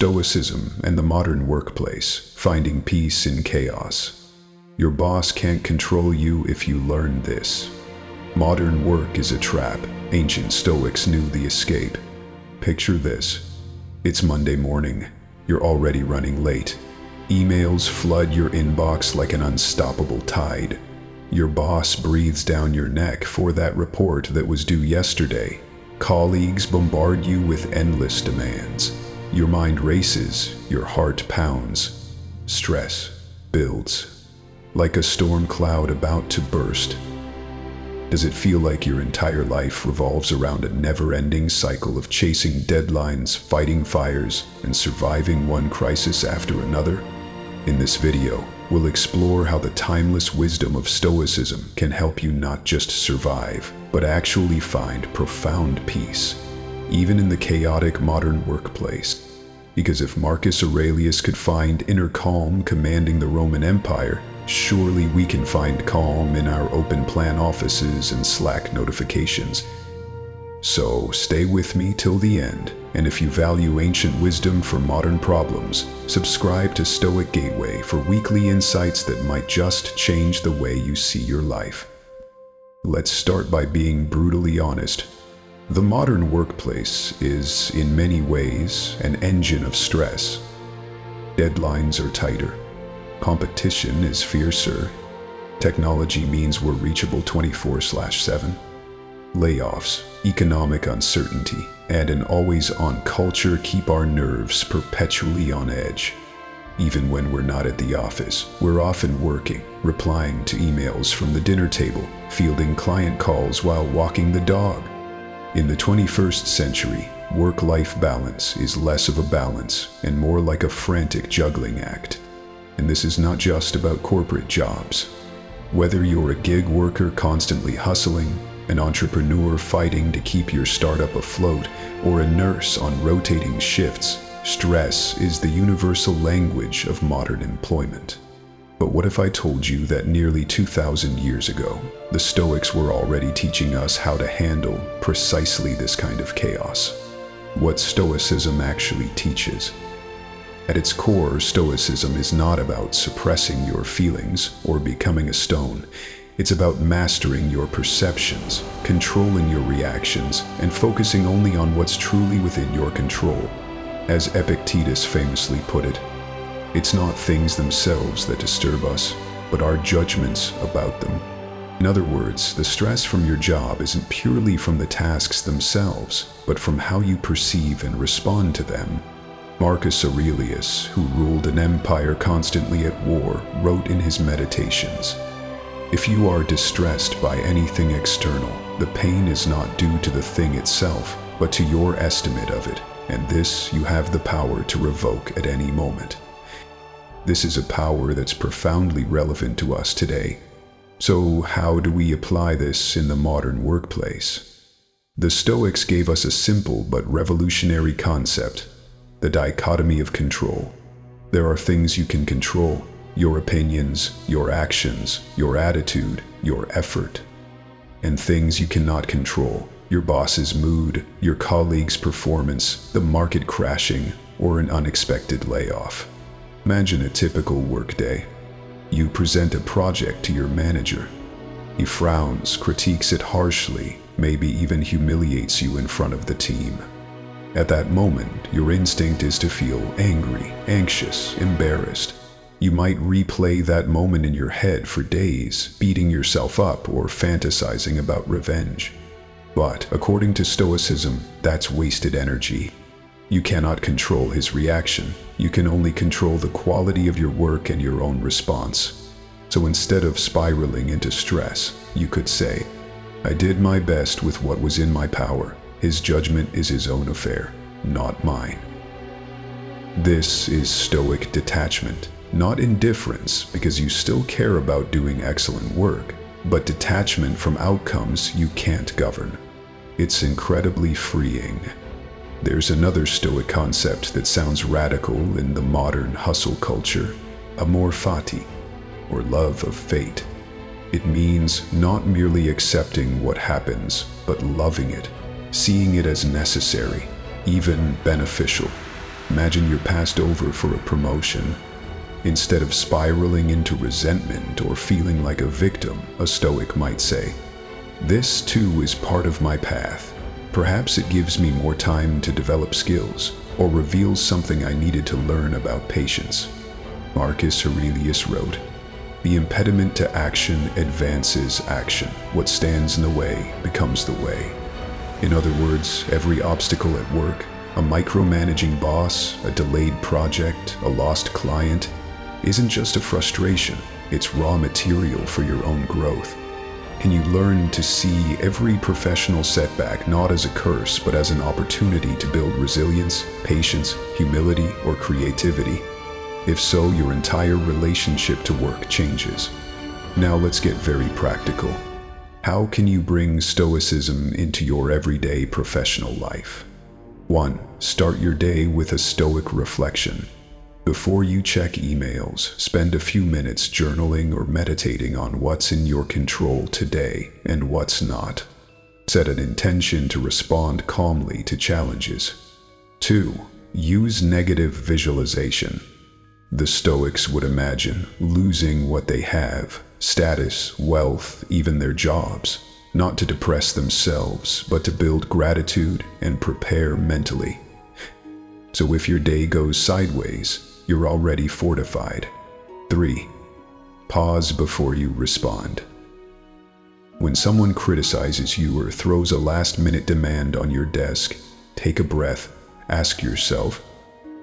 Stoicism and the Modern Workplace, Finding Peace in Chaos. Your boss can't control you if you learn this. Modern work is a trap. Ancient Stoics knew the escape. Picture this. It's Monday morning. You're already running late. Emails flood your inbox like an unstoppable tide. Your boss breathes down your neck for that report that was due yesterday. Colleagues bombard you with endless demands. Your mind races, your heart pounds. Stress builds, like a storm cloud about to burst. Does it feel like your entire life revolves around a never-ending cycle of chasing deadlines, fighting fires, and surviving one crisis after another? In this video, we'll explore how the timeless wisdom of Stoicism can help you not just survive, but actually find profound peace, even in the chaotic modern workplace. Because if Marcus Aurelius could find inner calm commanding the Roman Empire, surely we can find calm in our open-plan offices and Slack notifications. So stay with me till the end, and if you value ancient wisdom for modern problems, subscribe to Stoic Gateway for weekly insights that might just change the way you see your life. Let's start by being brutally honest. The modern workplace is, in many ways, an engine of stress. Deadlines are tighter. Competition is fiercer. Technology means we're reachable 24/7. Layoffs, economic uncertainty, and an always-on culture keep our nerves perpetually on edge. Even when we're not at the office, we're often working, replying to emails from the dinner table, fielding client calls while walking the dog. In the 21st century, work-life balance is less of a balance and more like a frantic juggling act. And this is not just about corporate jobs. Whether you're a gig worker constantly hustling, an entrepreneur fighting to keep your startup afloat, or a nurse on rotating shifts, stress is the universal language of modern employment. But what if I told you that nearly 2,000 years ago, the Stoics were already teaching us how to handle precisely this kind of chaos? What Stoicism actually teaches. At its core, Stoicism is not about suppressing your feelings or becoming a stone. It's about mastering your perceptions, controlling your reactions, and focusing only on what's truly within your control. As Epictetus famously put it, it's not things themselves that disturb us, but our judgments about them. In other words, the stress from your job isn't purely from the tasks themselves, but from how you perceive and respond to them. Marcus Aurelius, who ruled an empire constantly at war, wrote in his Meditations, "If you are distressed by anything external, the pain is not due to the thing itself, but to your estimate of it, and this you have the power to revoke at any moment." This is a power that's profoundly relevant to us today. So how do we apply this in the modern workplace? The Stoics gave us a simple but revolutionary concept: the dichotomy of control. There are things you can control: your opinions, your actions, your attitude, your effort. And things you cannot control: your boss's mood, your colleague's performance, the market crashing, or an unexpected layoff. Imagine a typical workday. You present a project to your manager. He frowns, critiques it harshly, maybe even humiliates you in front of the team. At that moment, your instinct is to feel angry, anxious, embarrassed. You might replay that moment in your head for days, beating yourself up or fantasizing about revenge. But according to Stoicism, that's wasted energy. You cannot control his reaction. You can only control the quality of your work and your own response. So instead of spiraling into stress, you could say, "I did my best with what was in my power. His judgment is his own affair, not mine." This is Stoic detachment. Not indifference, because you still care about doing excellent work, but detachment from outcomes you can't govern. It's incredibly freeing. There's another Stoic concept that sounds radical in the modern hustle culture: amor fati, or love of fate. It means not merely accepting what happens, but loving it, seeing it as necessary, even beneficial. Imagine you're passed over for a promotion. Instead of spiraling into resentment or feeling like a victim, a Stoic might say, "This too is part of my path. Perhaps it gives me more time to develop skills or reveals something I needed to learn about patience." Marcus Aurelius wrote, "The impediment to action advances action. What stands in the way becomes the way." In other words, every obstacle at work, a micromanaging boss, a delayed project, a lost client, isn't just a frustration, it's raw material for your own growth. Can you learn to see every professional setback not as a curse, but as an opportunity to build resilience, patience, humility, or creativity? If so, your entire relationship to work changes. Now let's get very practical. How can you bring Stoicism into your everyday professional life? 1. Start your day with a Stoic reflection. Before you check emails, spend a few minutes journaling or meditating on what's in your control today and what's not. Set an intention to respond calmly to challenges. 2. Use negative visualization. The Stoics would imagine losing what they have, status, wealth, even their jobs, not to depress themselves, but to build gratitude and prepare mentally. So if your day goes sideways, you're already fortified. 3. Pause before you respond. When someone criticizes you or throws a last-minute demand on your desk, take a breath, ask yourself,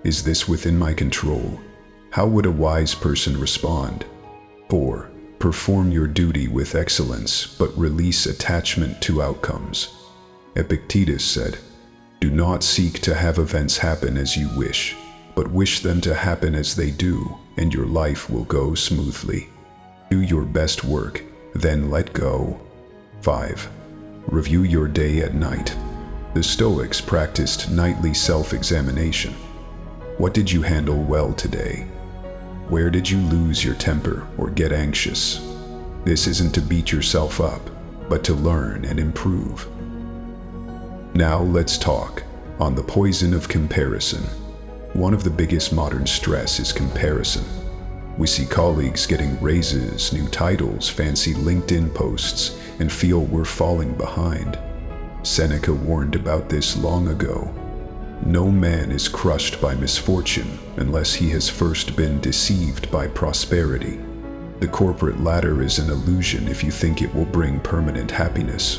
is this within my control? How would a wise person respond? 4. Perform your duty with excellence, but release attachment to outcomes. Epictetus said, "Do not seek to have events happen as you wish, but wish them to happen as they do, and your life will go smoothly." Do your best work, then let go. 5. Review your day at night. The Stoics practiced nightly self-examination. What did you handle well today? Where did you lose your temper or get anxious? This isn't to beat yourself up, but to learn and improve. Now let's talk on the poison of comparison. One of the biggest modern stress is comparison. We see colleagues getting raises, new titles, fancy LinkedIn posts, and feel we're falling behind. Seneca warned about this long ago. No man is crushed by misfortune unless he has first been deceived by prosperity. The corporate ladder is an illusion if you think it will bring permanent happiness.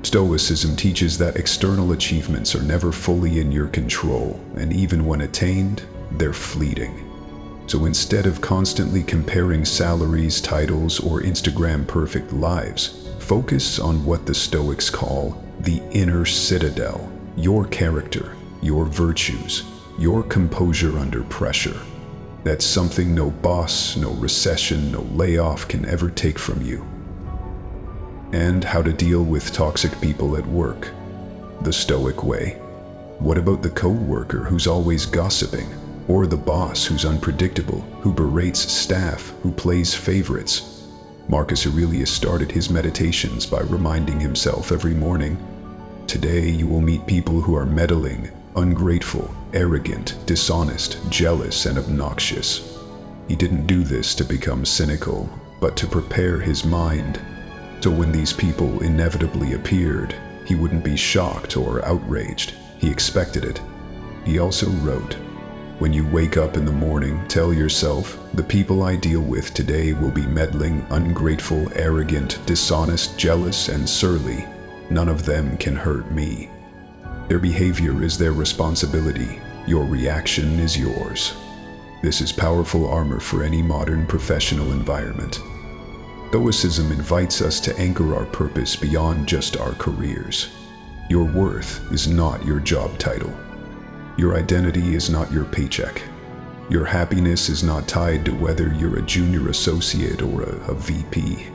Stoicism teaches that external achievements are never fully in your control, and even when attained, they're fleeting. So instead of constantly comparing salaries, titles, or Instagram perfect lives, focus on what the Stoics call the inner citadel, your character, your virtues, your composure under pressure. That's something no boss, no recession, no layoff can ever take from you. And how to deal with toxic people at work. The Stoic way. What about the coworker who's always gossiping? Or the boss who's unpredictable, who berates staff, who plays favorites? Marcus Aurelius started his meditations by reminding himself every morning, "Today you will meet people who are meddling, ungrateful, arrogant, dishonest, jealous, and obnoxious." He didn't do this to become cynical, but to prepare his mind. So when these people inevitably appeared, he wouldn't be shocked or outraged. He expected it. He also wrote, "When you wake up in the morning, tell yourself, the people I deal with today will be meddling, ungrateful, arrogant, dishonest, jealous, and surly. None of them can hurt me. Their behavior is their responsibility. Your reaction is yours." This is powerful armor for any modern professional environment. Stoicism invites us to anchor our purpose beyond just our careers. Your worth is not your job title. Your identity is not your paycheck. Your happiness is not tied to whether you're a junior associate or a VP.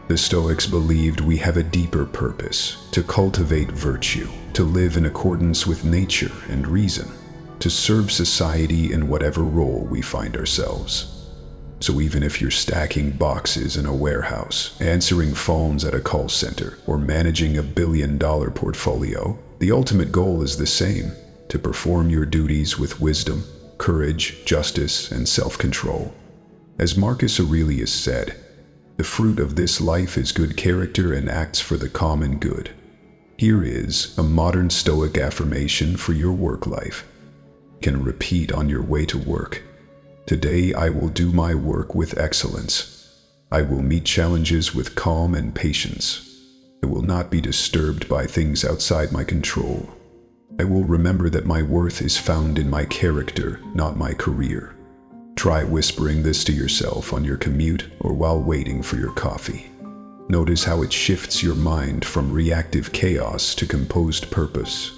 The Stoics believed we have a deeper purpose, to cultivate virtue, to live in accordance with nature and reason, to serve society in whatever role we find ourselves. So even if you're stacking boxes in a warehouse, answering phones at a call center, or managing $1 billion portfolio, the ultimate goal is the same: to perform your duties with wisdom, courage, justice, and self-control. As Marcus Aurelius said, "The fruit of this life is good character and acts for the common good." Here is a modern Stoic affirmation for your work life. You can repeat on your way to work. Today I will do my work with excellence. I will meet challenges with calm and patience. I will not be disturbed by things outside my control. I will remember that my worth is found in my character, not my career. Try whispering this to yourself on your commute or while waiting for your coffee. Notice how it shifts your mind from reactive chaos to composed purpose.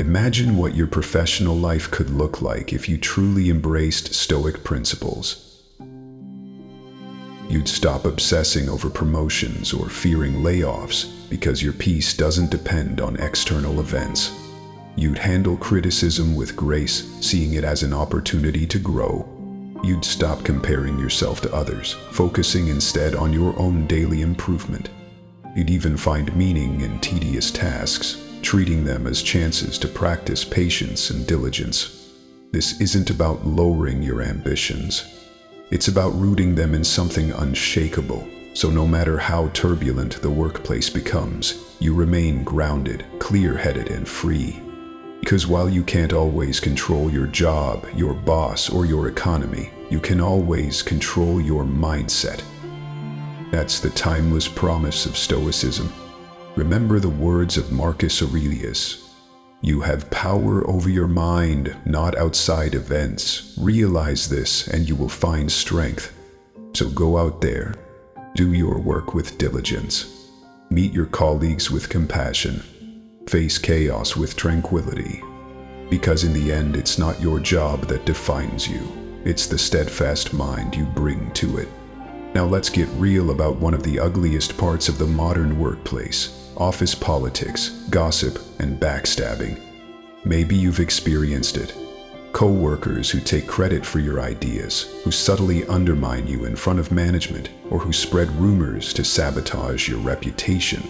Imagine what your professional life could look like if you truly embraced Stoic principles. You'd stop obsessing over promotions or fearing layoffs because your peace doesn't depend on external events. You'd handle criticism with grace, seeing it as an opportunity to grow. You'd stop comparing yourself to others, focusing instead on your own daily improvement. You'd even find meaning in tedious tasks, treating them as chances to practice patience and diligence. This isn't about lowering your ambitions. It's about rooting them in something unshakable, so no matter how turbulent the workplace becomes, you remain grounded, clear-headed, and free. Because while you can't always control your job, your boss, or your economy, you can always control your mindset. That's the timeless promise of Stoicism. Remember the words of Marcus Aurelius. You have power over your mind, not outside events. Realize this and you will find strength. So go out there, do your work with diligence. Meet your colleagues with compassion. Face chaos with tranquility. Because in the end, it's not your job that defines you. It's the steadfast mind you bring to it. Now let's get real about one of the ugliest parts of the modern workplace: office politics, gossip, and backstabbing. Maybe you've experienced it. Coworkers who take credit for your ideas, who subtly undermine you in front of management, or who spread rumors to sabotage your reputation.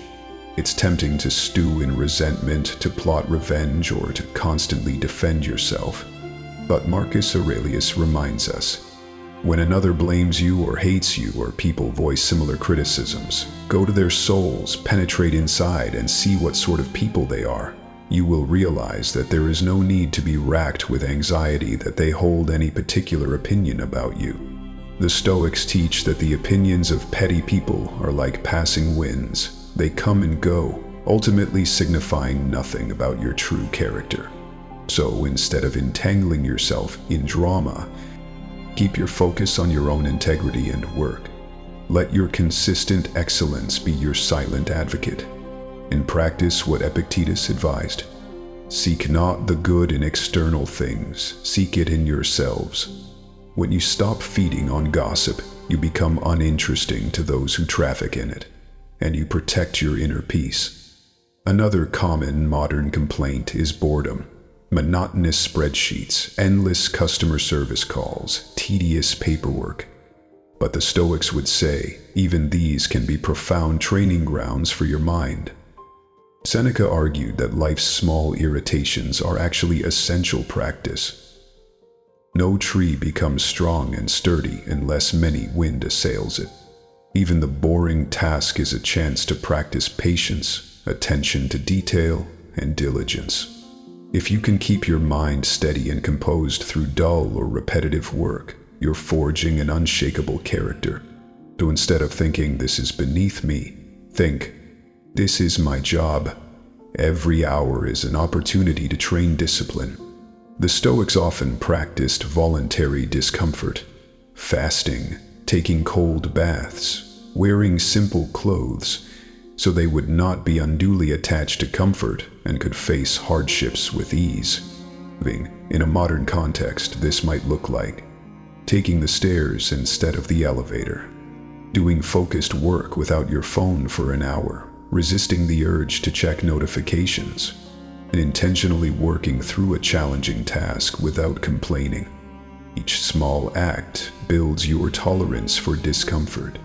It's tempting to stew in resentment, to plot revenge, or to constantly defend yourself. But Marcus Aurelius reminds us, when another blames you or hates you, or people voice similar criticisms, go to their souls, penetrate inside, and see what sort of people they are. You will realize that there is no need to be racked with anxiety that they hold any particular opinion about you. The Stoics teach that the opinions of petty people are like passing winds. They come and go, ultimately signifying nothing about your true character. So instead of entangling yourself in drama, keep your focus on your own integrity and work. Let your consistent excellence be your silent advocate. And practice what Epictetus advised. Seek not the good in external things, seek it in yourselves. When you stop feeding on gossip, you become uninteresting to those who traffic in it, and you protect your inner peace. Another common modern complaint is boredom. Monotonous spreadsheets, endless customer service calls, tedious paperwork. But the Stoics would say, even these can be profound training grounds for your mind. Seneca argued that life's small irritations are actually essential practice. No tree becomes strong and sturdy unless many wind assails it. Even the boring task is a chance to practice patience, attention to detail, and diligence. If you can keep your mind steady and composed through dull or repetitive work, you're forging an unshakable character. So instead of thinking, "This is beneath me," think, "This is my job." Every hour is an opportunity to train discipline. The Stoics often practiced voluntary discomfort, fasting, taking cold baths, wearing simple clothes, so they would not be unduly attached to comfort and could face hardships with ease. In a modern context, this might look like taking the stairs instead of the elevator, doing focused work without your phone for an hour, resisting the urge to check notifications, and intentionally working through a challenging task without complaining. Each small act builds your tolerance for discomfort.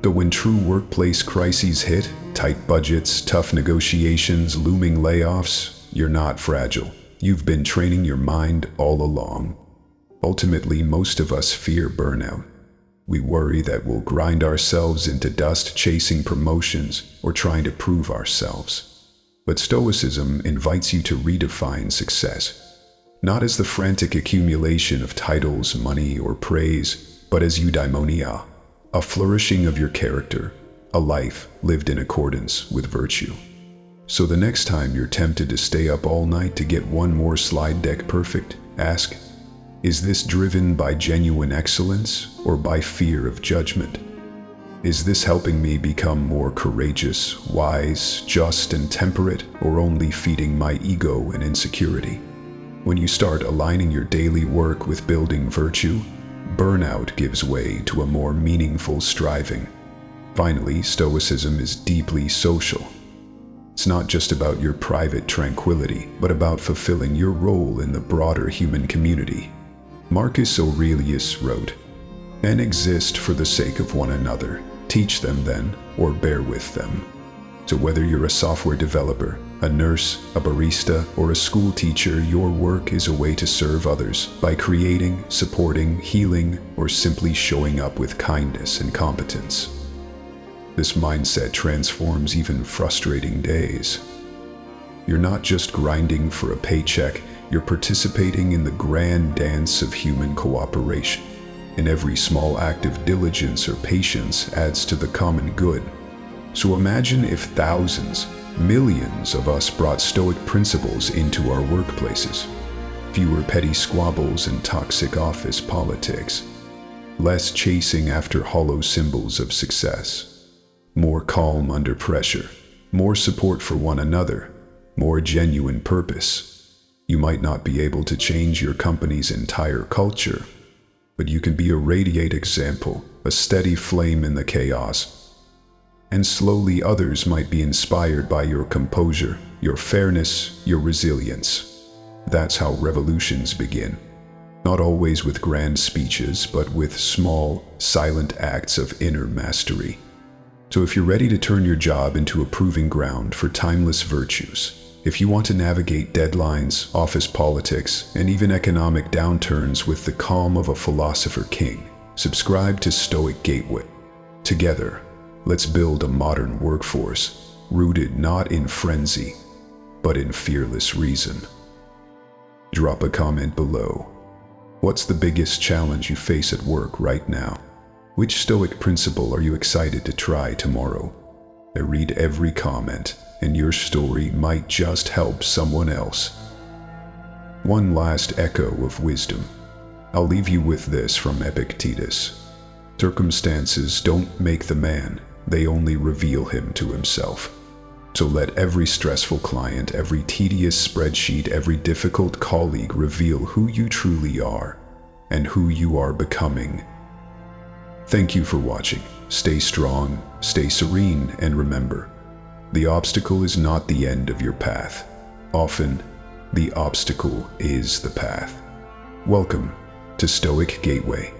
Though when true workplace crises hit, tight budgets, tough negotiations, looming layoffs, you're not fragile. You've been training your mind all along. Ultimately, most of us fear burnout. We worry that we'll grind ourselves into dust chasing promotions or trying to prove ourselves. But Stoicism invites you to redefine success, not as the frantic accumulation of titles, money, or praise, but as eudaimonia, a flourishing of your character, a life lived in accordance with virtue. So the next time you're tempted to stay up all night to get one more slide deck perfect, ask, is this driven by genuine excellence or by fear of judgment? Is this helping me become more courageous, wise, just, and temperate, or only feeding my ego and insecurity? When you start aligning your daily work with building virtue, burnout gives way to a more meaningful striving. Finally, Stoicism is deeply social. It's not just about your private tranquility, but about fulfilling your role in the broader human community. Marcus Aurelius wrote, "Men exist for the sake of one another. Teach them then, or bear with them." So whether you're a software developer, a nurse, a barista, or a school teacher, your work is a way to serve others by creating, supporting, healing, or simply showing up with kindness and competence. This mindset transforms even frustrating days. You're not just grinding for a paycheck, you're participating in the grand dance of human cooperation. And every small act of diligence or patience adds to the common good. So imagine if thousands, millions of us brought Stoic principles into our workplaces. Fewer petty squabbles and toxic office politics. Less chasing after hollow symbols of success. More calm under pressure. More support for one another. More genuine purpose. You might not be able to change your company's entire culture, but you can be a radiant example, a steady flame in the chaos. And slowly others might be inspired by your composure, your fairness, your resilience. That's how revolutions begin. Not always with grand speeches, but with small, silent acts of inner mastery. So if you're ready to turn your job into a proving ground for timeless virtues, if you want to navigate deadlines, office politics, and even economic downturns with the calm of a philosopher king, subscribe to Stoic Gateway. Together, let's build a modern workforce rooted not in frenzy, but in fearless reason. Drop a comment below. What's the biggest challenge you face at work right now? Which Stoic principle are you excited to try tomorrow? I read every comment, and your story might just help someone else. One last echo of wisdom. I'll leave you with this from Epictetus. Circumstances don't make the man, they only reveal him to himself. So let every stressful client, every tedious spreadsheet, every difficult colleague reveal who you truly are and who you are becoming. Thank you for watching. Stay strong, stay serene, and remember, the obstacle is not the end of your path. Often, the obstacle is the path. Welcome to Stoic Gateway.